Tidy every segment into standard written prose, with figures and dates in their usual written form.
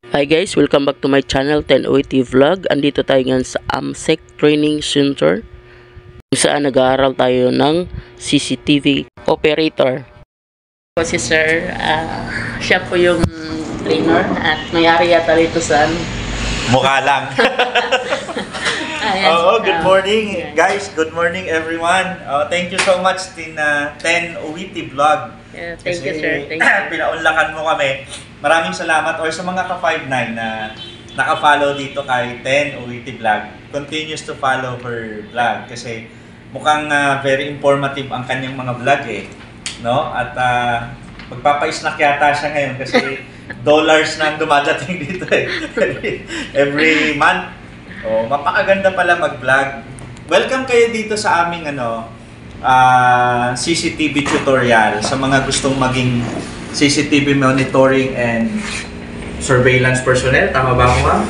Hi guys, welcome back to my channel 10OT Vlog. Andito tayo ngayon sa AMSEC Training Center kung saan nag-aaral tayo ng CCTV operator. Si sir, siya po yung trainer at may-ari yata rito sa mukha lang. Good morning guys, good morning everyone. Thank you so much din 10OT Vlog. Yeah, thank you sir. Thank you. Pinaunlakan mo kami. Maraming salamat or sa mga ka-59 na naka-follow dito kay 10OT Vlog. Continues to follow her vlog kasi mukhang very informative ang kanyang mga vlog no? At magpapa-snack yata siya ngayon kasi dollars na ang dumadating dito every month. Mapakaganda pala mag-vlog. Welcome kayo dito sa aming CCTV tutorial sa mga gustong maging CCTV monitoring and surveillance personnel. Tama ba ako, ma'am?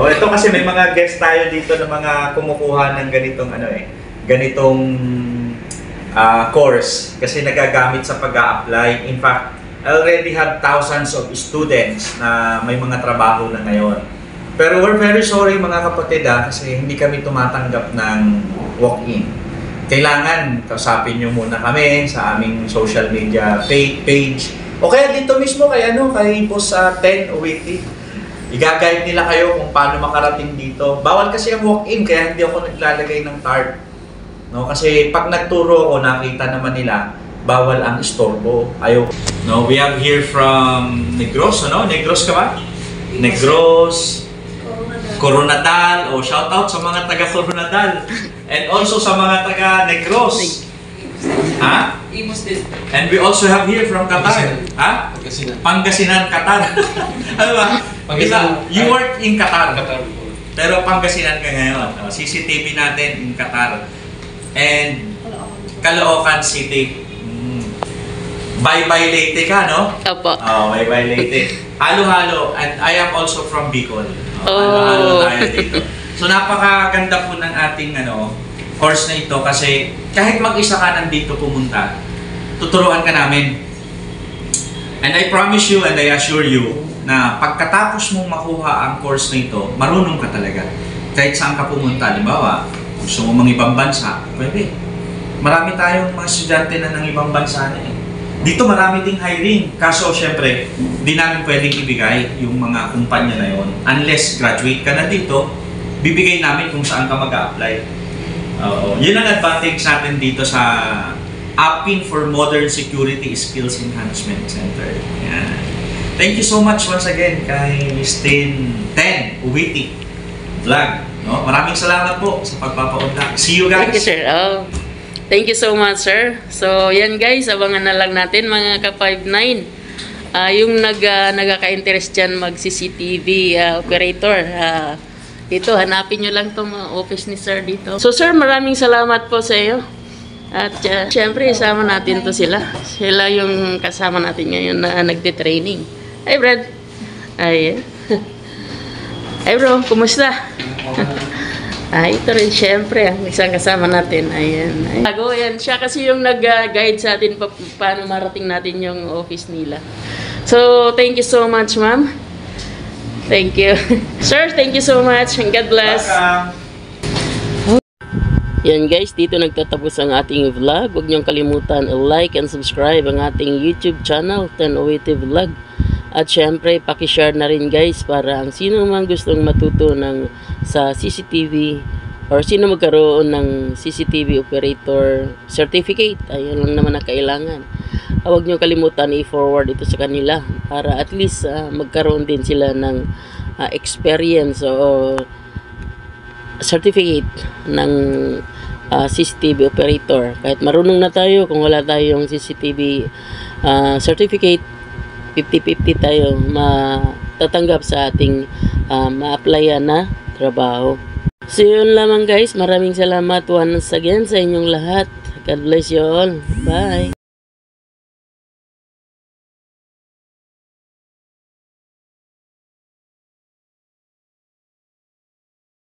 Ito kasi may mga guest tayo dito na mga kumukuha ng ganitong course kasi nagagamit sa pag-a-apply. In fact, I already have thousands of students na may mga trabaho na ngayon. Pero we're very sorry mga kapatid kasi hindi kami tumatanggap ng walk-in. Kailangan kausapin nyo muna kami sa aming social media page. O kaya dito mismo kay post sa 10OT. I-guide nila kayo kung paano makarating dito. Bawal kasi ang walk-in kaya hindi ako naglalagay ng card. No, kasi pag nagturo ako, nakita naman nila, bawal ang istorbo. Ayaw. No, we have here from Negros, Negros ka ba? Negros, Coronadal, shout out sa mga taga Coronadal. And also sa mga taga Negros. And we also have here from Qatar. Pangasinan, Qatar. Ano ba? You work in Qatar. Pero Pangasinan ka ngayon. CCTV natin in Qatar. And Caloocan City. Bye-bye Leyte ka, no? Opo. Bye-bye Leyte. Halo-halo. And I am also from Bicol. Halo-halo tayo dito. So napakaganda po ng ating course na ito kasi kahit mag-isa ka nandito pumunta, tuturuan ka namin. And I promise you and I assure you na pagkatapos mong makuha ang course na ito, marunong ka talaga. Kahit saan ka pumunta, halimbawa, gusto mo mga ibang bansa, pwede. Marami tayong mga estudyante na ng ibang bansa na Dito marami ding hiring. Kaso syempre, di namin pwedeng ibigay yung mga kumpanya na yon. Unless graduate ka na dito, bibigay namin kung saan ka mag-a-apply. Yun ang advantage natin dito sa Appin for Modern Security Skills Enhancement Center. Yan. Thank you so much once again kay Miss 10OT Vlog. No? Maraming salamat po sa pagpapaunlak. See you guys! Thank you, sir. Thank you so much, sir. So, yan guys, abangan na lang natin mga ka-59. Yung nagkaka-interest dyan mag-CCTV operator. Ito, hanapin nyo lang itong office ni sir dito. So, sir, maraming salamat po sa iyo. At syempre, isama natin to sila. Sila yung kasama natin ngayon na nagtitraining. Hi, Brad. Hi. Hi, bro. Kumusta? Ito rin syempre ang isang kasama natin. Ayan. Ayan. Siya kasi yung nag-guide sa atin paano marating natin yung office nila. So, thank you so much, ma'am. Thank you. Sir, thank you so much and God bless. Yan guys, dito nagtatapos ang ating vlog. Huwag niyong kalimutan i-like and subscribe ang ating YouTube channel, 10OT Vlog. At syempre, pakishare na rin guys para ang sino man gustong matuto sa CCTV or sino magkaroon ng CCTV operator certificate. Ayun lang naman ang kailangan. Huwag nyo kalimutan i-forward ito sa kanila para at least magkaroon din sila ng experience o certificate ng CCTV operator. Kahit marunong na tayo, kung wala tayong CCTV certificate, 50-50 tayo matatanggap sa ating ma-applyan na trabaho. So yun lamang guys, maraming salamat once again sa inyong lahat. God bless you all. Bye!